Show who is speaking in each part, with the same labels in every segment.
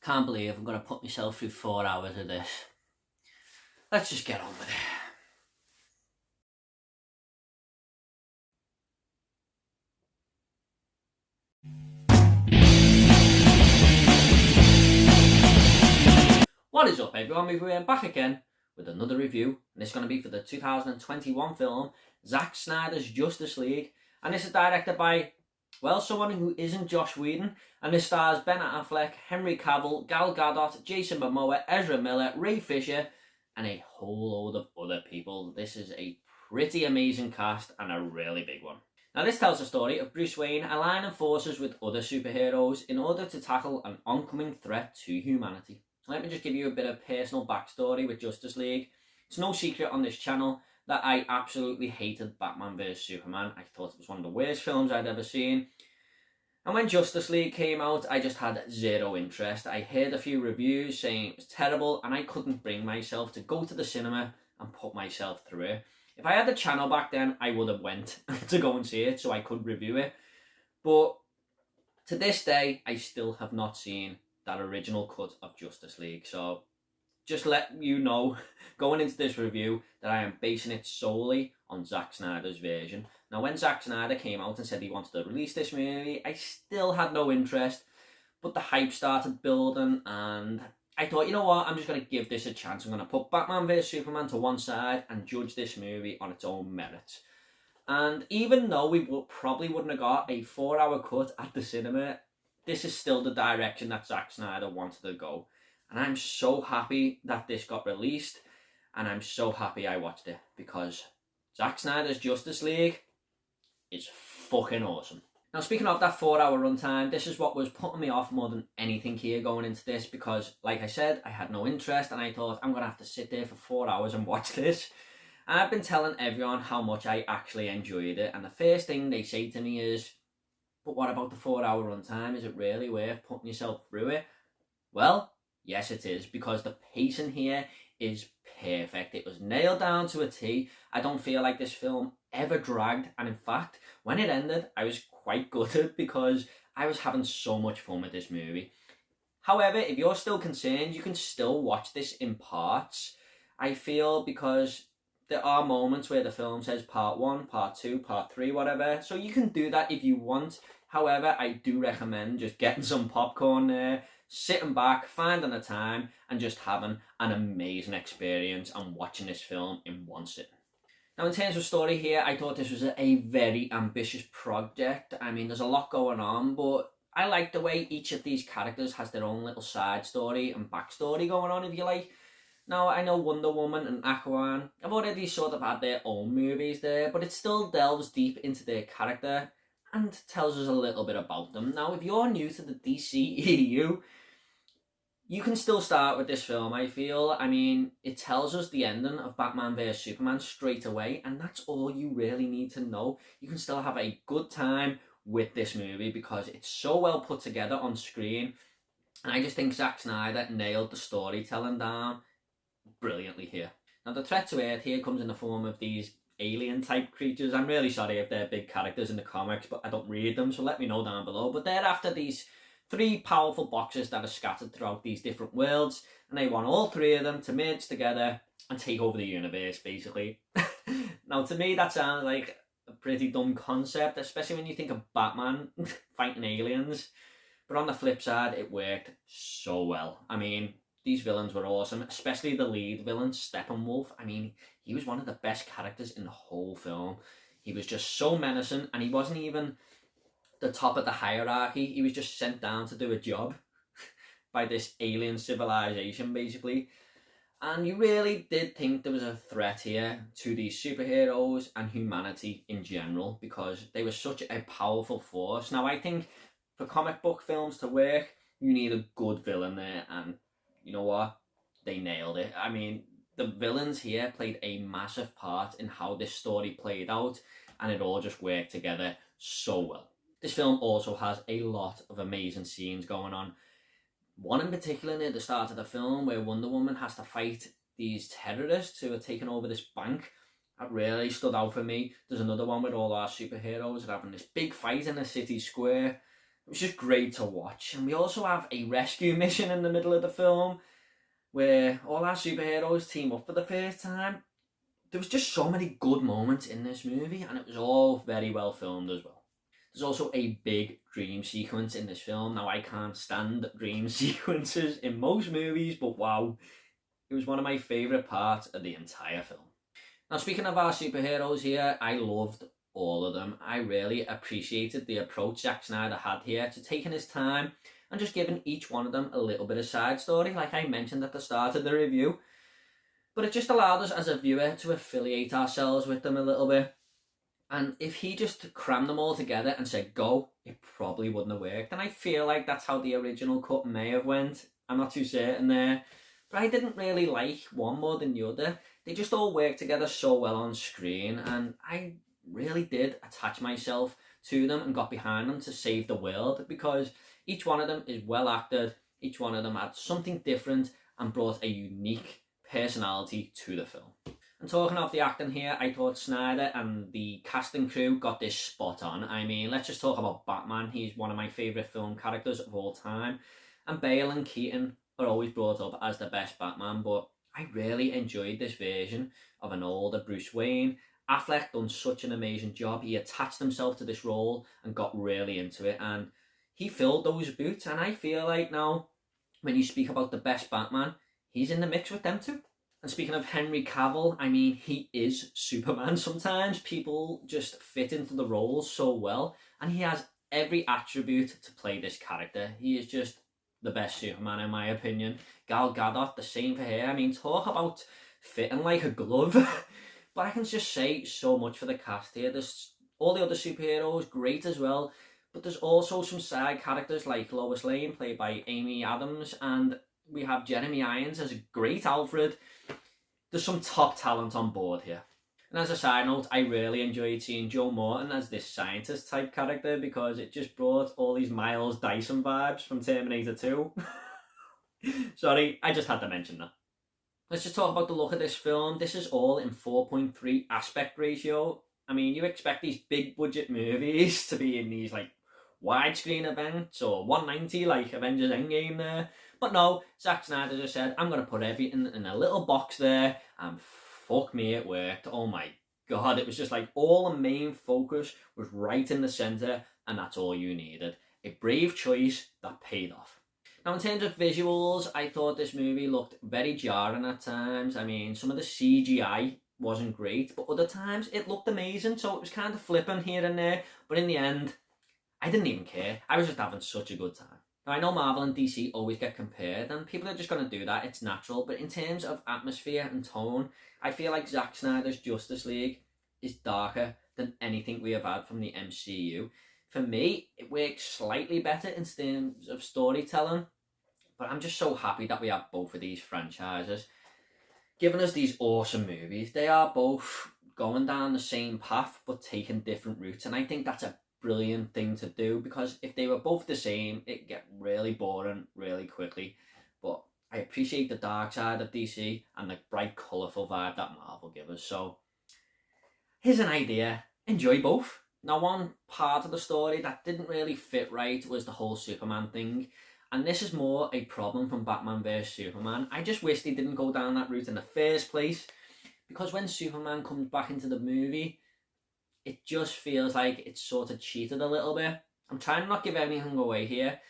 Speaker 1: Can't believe I'm going to put myself through 4 hours of this. Let's just get on with it. What is up, everyone? We're back again with another review, and it's going to be for the 2021 film Zack Snyder's Justice League, and this is directed by, well, someone who isn't Joss Whedon, and this stars Ben Affleck, Henry Cavill, Gal Gadot, Jason Momoa, Ezra Miller, Ray Fisher, and a whole load of other people. This is a pretty amazing cast and a really big one. Now, this tells the story of Bruce Wayne aligning forces with other superheroes in order to tackle an oncoming threat to humanity. Let me just give you a bit of personal backstory with Justice League. It's no secret on this channel that I absolutely hated Batman vs Superman. I thought it was one of the worst films I'd ever seen. And when Justice League came out, I just had zero interest. I heard a few reviews saying it was terrible, and I couldn't bring myself to go to the cinema and put myself through it. If I had the channel back then, I would have went to go and see it so I could review it. But to this day, I still have not seen that original cut of Justice League. So just let you know, going into this review, that I am basing it solely on Zack Snyder's version. Now, when Zack Snyder came out and said he wanted to release this movie, I still had no interest, but the hype started building, and I thought, you know what, I'm just going to give this a chance. I'm going to put Batman vs Superman to one side and judge this movie on its own merits. And even though we probably wouldn't have got a 4-hour cut at the cinema, this is still the direction that Zack Snyder wanted to go. And I'm so happy that this got released, and I'm so happy I watched it, because Zack Snyder's Justice League is fucking awesome. Now, speaking of that 4-hour runtime, this is what was putting me off more than anything here going into this, because, like I said, I had no interest, and I thought, I'm going to have to sit there for 4 hours and watch this. And I've been telling everyone how much I actually enjoyed it, and the first thing they say to me is, but what about the 4-hour runtime? Is it really worth putting yourself through it? Well, yes it is, because the pacing here is perfect. It was nailed down to a T. I don't feel like this film ever dragged, and in fact, when it ended, I was quite gutted because I was having so much fun with this movie. However, if you're still concerned, you can still watch this in parts, I feel, because there are moments where the film says part 1, part 2, part 3, whatever, so you can do that if you want. However, I do recommend just getting some popcorn there, sitting back, finding a time, and just having an amazing experience and watching this film in one sitting. Now, in terms of story here, I thought this was a very ambitious project. I mean, there's a lot going on, but I like the way each of these characters has their own little side story and backstory going on, if you like. Now, I know Wonder Woman and Aquaman have already sort of had their own movies there, but it still delves deep into their character and tells us a little bit about them. Now, if you're new to the DCEU, you can still start with this film, I feel. I mean, it tells us the ending of Batman vs Superman straight away, and that's all you really need to know. You can still have a good time with this movie because it's so well put together on screen, and I just think Zack Snyder nailed the storytelling down brilliantly here. Now, the threat to Earth here comes in the form of these alien-type creatures. I'm really sorry if they're big characters in the comics, but I don't read them, so let me know down below. But they're after these 3 powerful boxes that are scattered throughout these different worlds, and they want all 3 of them to merge together and take over the universe, basically. Now, to me, that sounds like a pretty dumb concept, especially when you think of Batman fighting aliens. But on the flip side, it worked so well. I mean, these villains were awesome, especially the lead villain, Steppenwolf. I mean, he was one of the best characters in the whole film. He was just so menacing, and he wasn't even the top of the hierarchy. He was just sent down to do a job by this alien civilization, basically. And you really did think there was a threat here to these superheroes and humanity in general, because they were such a powerful force. Now, I think for comic book films to work, you need a good villain there, and you know what? They nailed it. I mean, the villains here played a massive part in how this story played out, and it all just worked together so well. This film also has a lot of amazing scenes going on. One in particular near the start of the film where Wonder Woman has to fight these terrorists who are taking over this bank. That really stood out for me. There's another one with all our superheroes having this big fight in the city square. It was just great to watch. And we also have a rescue mission in the middle of the film where all our superheroes team up for the first time. There was just so many good moments in this movie, and it was all very well filmed as well. There's also a big dream sequence in this film. Now, I can't stand dream sequences in most movies, but wow, it was one of my favourite parts of the entire film. Now, speaking of our superheroes here, I loved all of them. I really appreciated the approach Zack Snyder had here to taking his time and just giving each one of them a little bit of side story, like I mentioned at the start of the review. But it just allowed us as a viewer to affiliate ourselves with them a little bit. And if he just crammed them all together and said go, it probably wouldn't have worked. And I feel like that's how the original cut may have went. I'm not too certain there. But I didn't really like one more than the other. They just all worked together so well on screen, and I really did attach myself to them and got behind them to save the world, because each one of them is well acted, each one of them had something different and brought a unique personality to the film. And talking of the acting here, I thought Snyder and the cast and crew got this spot on. I mean, let's just talk about Batman. He's one of my favourite film characters of all time, and Bale and Keaton are always brought up as the best Batman, but I really enjoyed this version of an older Bruce Wayne. Affleck done such an amazing job. He attached himself to this role and got really into it, and he filled those boots. And I feel like now, when you speak about the best Batman, he's in the mix with them too. And speaking of Henry Cavill, I mean, he is Superman. Sometimes people just fit into the roles so well, and he has every attribute to play this character. He is just the best Superman in my opinion. Gal Gadot, the same for her. I mean, talk about fitting like a glove. But I can just say so much for the cast here. There's all the other superheroes, great as well. But there's also some side characters like Lois Lane, played by Amy Adams, and we have Jeremy Irons as a great Alfred. There's some top talent on board here. And as a side note, I really enjoyed seeing Joe Morton as this scientist type character, because it just brought all these Miles Dyson vibes from Terminator 2. Sorry, I just had to mention that. Let's just talk about the look of this film. This is all in 4.3 aspect ratio. I mean, you expect these big budget movies to be in these like widescreen events or 190 like Avengers Endgame there. But no, Zack Snyder just said, I'm going to put everything in a little box there, and fuck me, it worked. Oh my god, it was just like all the main focus was right in the centre, and that's all you needed. A brave choice that paid off. Now, in terms of visuals, I thought this movie looked very jarring at times. I mean, some of the CGI wasn't great, but other times it looked amazing, so it was kind of flipping here and there. But in the end, I didn't even care. I was just having such a good time. Now, I know Marvel and DC always get compared, and people are just going to do that. It's natural. But in terms of atmosphere and tone, I feel like Zack Snyder's Justice League is darker than anything we have had from the MCU. For me, it works slightly better in terms of storytelling, but I'm just so happy that we have both of these franchises giving us these awesome movies. They are both going down the same path, but taking different routes, and I think that's a brilliant thing to do, because if they were both the same, it'd get really boring really quickly. But I appreciate the dark side of DC and the bright, colourful vibe that Marvel give us. So here's an idea. Enjoy both. Now, one part of the story that didn't really fit right was the whole Superman thing. And this is more a problem from Batman vs Superman. I just wish they didn't go down that route in the first place, because when Superman comes back into the movie, it just feels like it's sort of cheated a little bit. I'm trying to not give anything away here,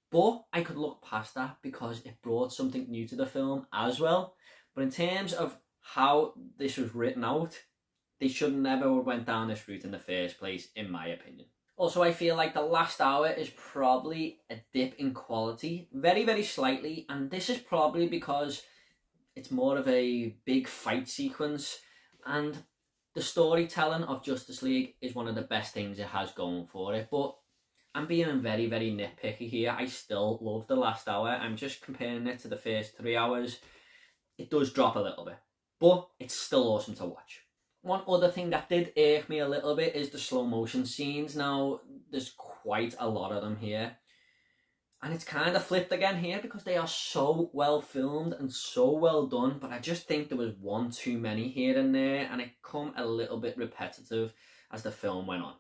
Speaker 1: but I could look past that because it brought something new to the film as well. But in terms of how this was written out, they should never have went down this route in the first place, in my opinion. Also, I feel like the last hour is probably a dip in quality, very, very slightly, and this is probably because it's more of a big fight sequence, and the storytelling of Justice League is one of the best things it has going for it. But I'm being very, very nitpicky here. I still love the last hour. I'm just comparing it to the first 3 hours. It does drop a little bit, but it's still awesome to watch. One other thing that did irk me a little bit is the slow motion scenes. Now, there's quite a lot of them here, and it's kind of flipped again here because they are so well filmed and so well done, but I just think there was one too many here and there, and it come a little bit repetitive as the film went on.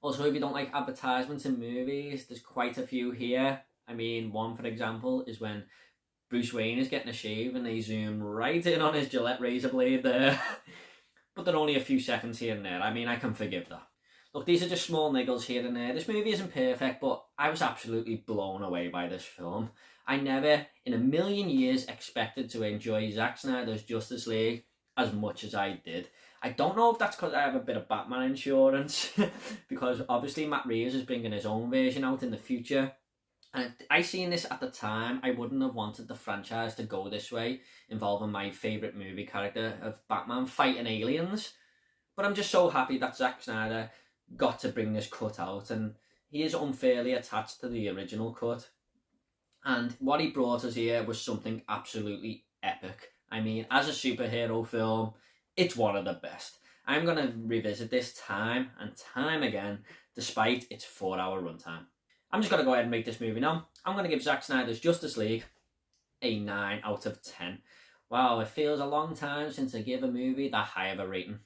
Speaker 1: Also, if you don't like advertisements in movies, there's quite a few here. I mean, one for example is when Bruce Wayne is getting a shave and they zoom right in on his Gillette razor blade there. But they're only a few seconds here and there. I mean, I can forgive that. Look, these are just small niggles here and there. This movie isn't perfect, but I was absolutely blown away by this film. I never in a million years expected to enjoy Zack Snyder's Justice League as much as I did. I don't know if that's because I have a bit of Batman insurance, because obviously Matt Reeves is bringing his own version out in the future. And if I seen this at the time, I wouldn't have wanted the franchise to go this way, involving my favourite movie character of Batman fighting aliens. But I'm just so happy that Zack Snyder got to bring this cut out, and he is unfairly attached to the original cut. And what he brought us here was something absolutely epic. I mean, as a superhero film, it's one of the best. I'm going to revisit this time and time again, despite its 4-hour runtime. I'm just going to go ahead and make this movie now. I'm going to give Zack Snyder's Justice League a 9 out of 10. Wow, it feels a long time since I gave a movie that high of a rating.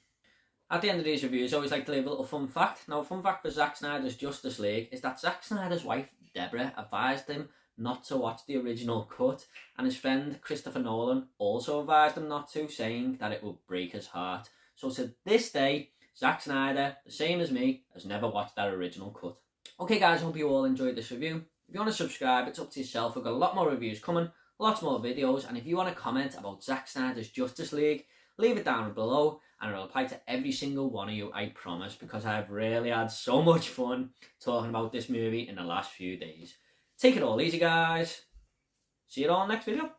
Speaker 1: At the end of these reviews, I always like to leave a little fun fact. Now, a fun fact for Zack Snyder's Justice League is that Zack Snyder's wife, Deborah, advised him not to watch the original cut, and his friend Christopher Nolan also advised him not to, saying that it would break his heart. So to this day, Zack Snyder, the same as me, has never watched that original cut. Okay guys, I hope you all enjoyed this review. If you want to subscribe, it's up to yourself. We've got a lot more reviews coming, lots more videos, and if you want to comment about Zack Snyder's Justice League, leave it down below, and it'll apply to every single one of you, I promise, because I've really had so much fun talking about this movie in the last few days. Take it all easy, guys. See you all next video.